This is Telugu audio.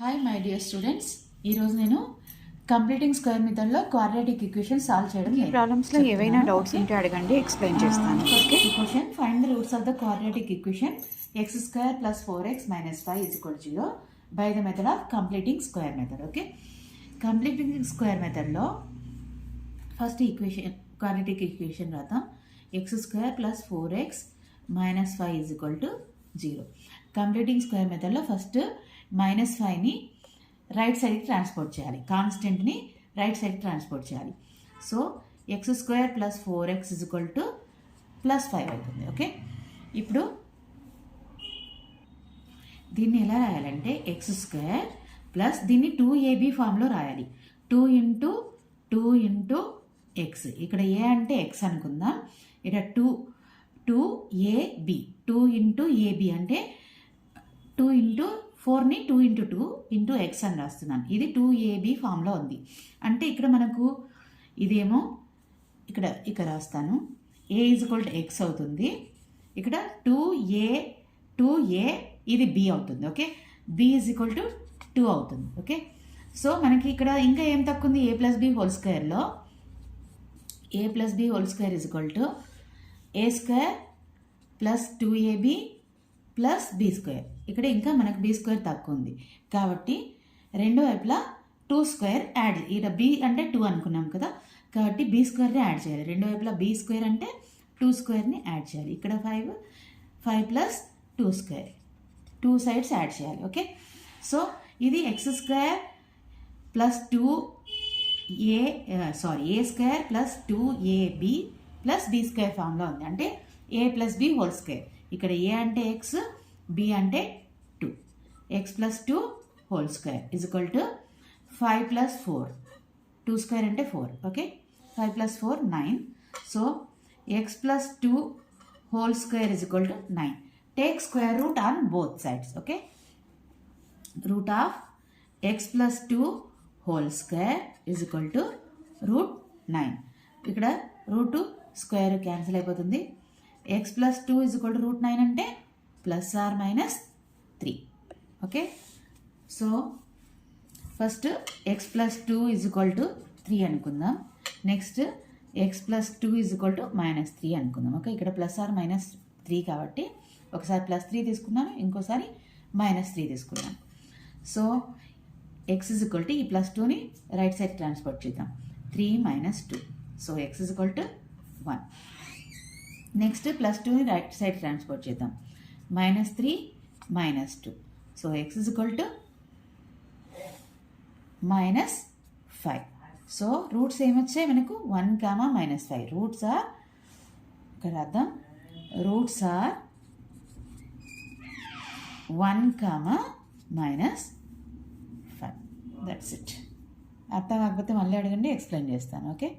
హాయ్ మై డియర్ స్టూడెంట్స్, ఈరోజు నేను కంప్లీటింగ్ స్క్వేర్ మెథడ్లో క్వాడ్రాటిక్ ఈక్వేషన్ సాల్వ్ చేయడం ప్రాబ్లమ్స్లో ఏవైనా డౌట్స్ ఉంటే అడగండి, ఎక్స్ప్లెయిన్ చేస్తాను. Okay, equation find the roots of the quadratic equation x² + 4x - 5 = 0 by the method of completing square method. Okay, completing square మెథడ్లో ఫస్ట్ ఈక్వేషన్ క్వాడ్రాటిక్ ఈక్వేషన్ రాద్దాం. x² + 4x - 5 = 0. కంప్లీటింగ్ స్క్వేర్ మెథడ్లో ఫస్ట్ -5ని రైట్ సైడ్కి ట్రాన్స్పోర్ట్ చేయాలి, కాన్స్టెంట్ని రైట్ సైడ్కి ట్రాన్స్పోర్ట్ చేయాలి. సో x² + 4x = +5 అవుతుంది. ఓకే, ఇప్పుడు దీన్ని ఎలా రాయాలంటే x² ప్లస్ దీన్ని 2ab ఫామ్లో రాయాలి. 2 × 2 × x. ఇక్కడ a అంటే x అనుకుందాం. ఇక్కడ 2ab 2 × ab అంటే 2 × 4ని 2 × 2 × x అని రాస్తున్నాను. ఇది 2ab ఫామ్లో ఉంది. అంటే ఇక్కడ మనకు ఇదేమో ఇక్కడ రాస్తాను. a = x అవుతుంది. ఇక్కడ 2a ఇది b అవుతుంది. ఓకే, b = 2 అవుతుంది. ఓకే, సో మనకి ఇక్కడ ఇంకా ఏం తక్కువ ఉంది? a + b హోల్ స్క్వేర్లో a + b whole square = a² + 2ab + b². ఇక్కడ ఇంకా మనకు b² తక్కువ ఉంది కాబట్టి రెండు వైపులా 2² యాడ్. ఇక్కడ b అంటే 2 అనుకున్నాం కదా, కాబట్టి b²ని యాడ్ చేయాలి. రెండు వైపులా b² అంటే 2² యాడ్ చేయాలి. ఇక్కడ 5 + 2² 2 సైడ్స్ యాడ్ చేయాలి. ఓకే, సో ఇది x² + 2a² + 2ab + b² ఫామ్లో ఉంది. అంటే a + b హోల్ స్క్వేర్. ఇక్కడ a అంటే x, b అంటే 2. x + 2 whole square = 5 + 4. 2² అంటే 4. Okay, 5 + 4 9. So x + 2 whole square = 9. Take square root on both sides. Okay, root of x + 2 whole square = √9. ఇక్కడ రూట్ స్క్వేర్ క్యాన్సిల్ అయిపోతుంది. x + 2 = √9 అంటే ±3. ఓకే, సో ఫస్ట్ x + 2 = 3 అనుకుందాం. నెక్స్ట్ x + 2 = -3 అనుకుందాం. ఓకే, ఇక్కడ ±3 కాబట్టి ఒకసారి +3 తీసుకున్నాను, ఇంకోసారి -3 తీసుకున్నాను. సో x = ఈ +2ని రైట్ సైడ్ ట్రాన్స్పోర్ట్ చేద్దాం. 3 - 2. So x = 1. నెక్స్ట్ +2ని రైట్ సైడ్ ట్రాన్స్పోర్ట్ చేద్దాం. -3 - 2. So x = -5. సో రూట్స్ ఏమొచ్చాయి మనకు? 1, -5. రూట్స్ ఆర్ ఇక్కడ అర్థం. Roots are 1, -5. That's it. అర్థం కాకపోతే మళ్ళీ అడగండి, ఎక్స్ప్లెయిన్ చేస్తాను. ఓకే.